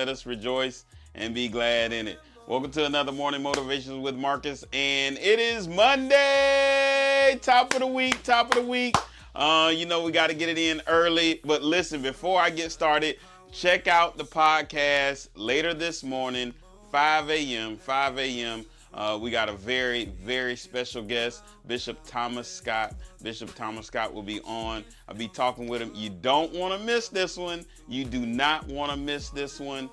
let us rejoice and be glad in it. Welcome to another Morning Motivations with Marcus, and it is Monday, top of the week, top of the week. We got to get it in early, but listen, before I get started, check out the podcast later this morning, 5 a.m., 5 a.m. We got a very, very special guest, Bishop Thomas Scott. Bishop Thomas Scott will be on. I'll be talking with him. You don't want to miss this one. You do not want to miss this one.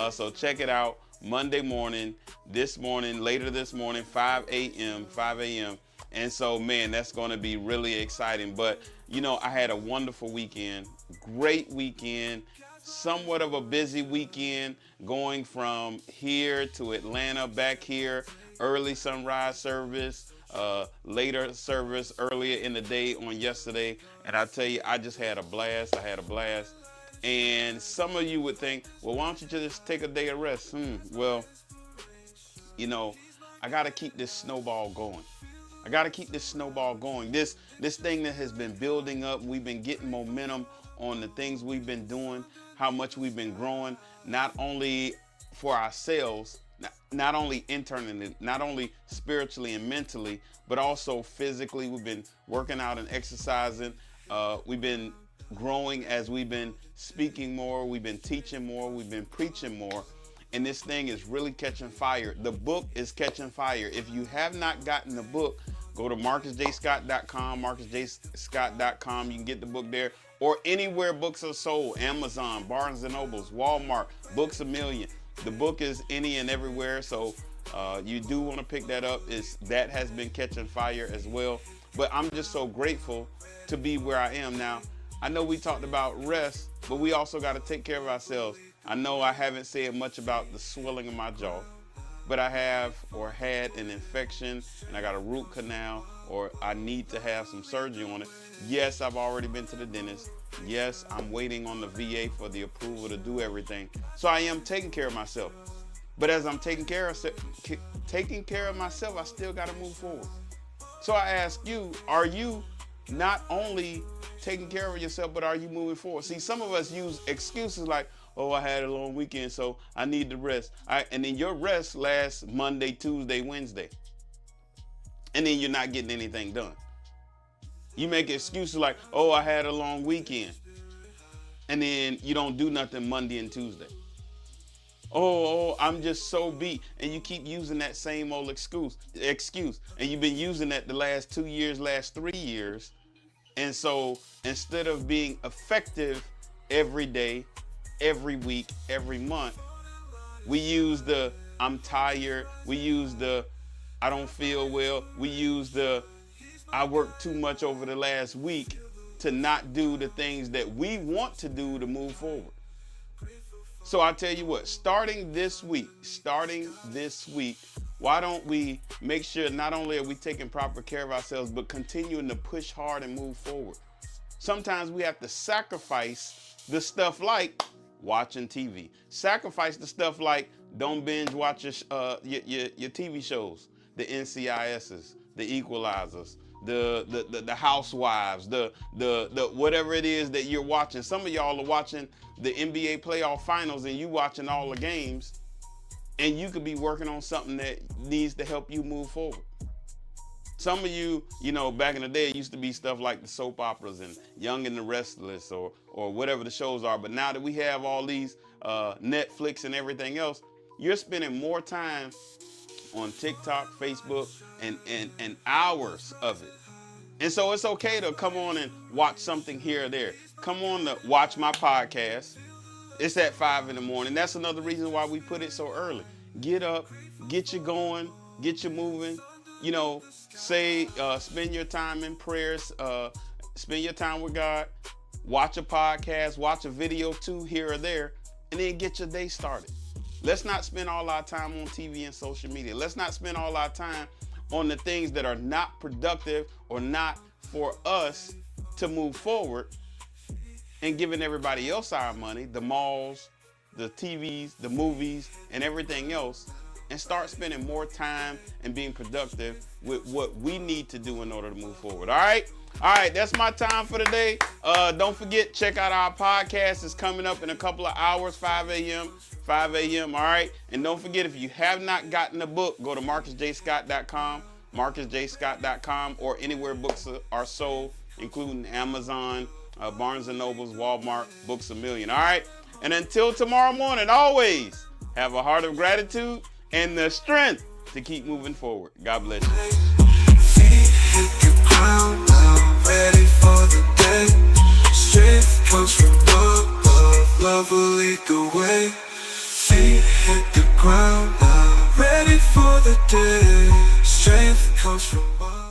So check it out Monday morning, later this morning, 5 a.m., 5 a.m. And so, man, that's going to be really exciting. But, I had a wonderful weekend, great weekend, somewhat of a busy weekend, going from here to Atlanta, back here, early sunrise service, later service earlier in the day on yesterday. And I tell you, I just had a blast. I had a blast. And some of you would think, well, why don't you just take a day of rest? Well, I got to keep this snowball going. I got to keep this snowball going. This thing that has been building up, we've been getting momentum on the things we've been doing, how much we've been growing, not only for ourselves, not only internally, not only spiritually and mentally, but also physically. We've been working out and exercising. We've been growing as we've been speaking more. We've been teaching more. We've been preaching more. And this thing is really catching fire. The book is catching fire. If you have not gotten the book, go to marcusjscott.com, marcusjscott.com. You can get the book there. Or anywhere books are sold, Amazon, Barnes & Nobles, Walmart, Books A Million. The book is any and everywhere, so you do want to pick that up. That has been catching fire as well. But I'm just so grateful to be where I am now. I know we talked about rest, but we also got to take care of ourselves. I know I haven't said much about the swelling of my jaw, but I have or had an infection and I got a root canal, or I need to have some surgery on it. Yes, I've already been to the dentist. Yes, I'm waiting on the VA for the approval to do everything. So I am taking care of myself. But as I'm taking care of myself, I still got to move forward. So I ask you, are you not only taking care of yourself, but are you moving forward? See, some of us use excuses like, oh, I had a long weekend, so I need to rest. And then your rest lasts Monday, Tuesday, Wednesday. And then you're not getting anything done. You make excuses like, oh, I had a long weekend. And then you don't do nothing Monday and Tuesday. Oh, I'm just so beat. And you keep using that same old excuse. And you've been using that the last 2 years, last 3 years. And so instead of being effective every day, every week, every month, we use the I'm tired. We use the I don't feel well. We use the I worked too much over the last week to not do the things that we want to do to move forward. So I tell you what, starting this week, why don't we make sure not only are we taking proper care of ourselves, but continuing to push hard and move forward. Sometimes we have to sacrifice the stuff like watching TV. Sacrifice the stuff like don't binge watch your TV shows, the NCISs, the Equalizers, the Housewives, the whatever it is that you're watching. Some of y'all are watching the NBA playoff finals and you watching all the games, and you could be working on something that needs to help you move forward. Some of you, back in the day, it used to be stuff like the soap operas and Young and the Restless or whatever the shows are. But now that we have all these Netflix and everything else, you're spending more time on TikTok, Facebook, and hours of it. And so it's okay to come on and watch something here or there. Come on to watch my podcast. It's at 5 in the morning. That's another reason why we put it so early. Get up, get you going, get you moving. Spend your time in prayers, spend your time with God, watch a podcast, watch a video too here or there, and then get your day started. Let's not spend all our time on TV and social media. Let's not spend all our time on the things that are not productive or not for us to move forward, and giving everybody else our money, the malls, the TVs, the movies, and everything else, and start spending more time and being productive with what we need to do in order to move forward. All right? All right, that's my time for today. Don't forget, check out our podcast. It's coming up in a couple of hours, 5 a.m. 5 a.m. All right. And don't forget, if you have not gotten the book, go to marcusjscott.com, marcusjscott.com, or anywhere books are sold, including Amazon, Barnes & Nobles, Walmart, Books A Million. All right. And until tomorrow morning, always have a heart of gratitude and the strength to keep moving forward. God bless you. Ready for the day. Strength comes from above. Love will lead the way. Feet hit the ground now. Ready for the day. Strength comes from above.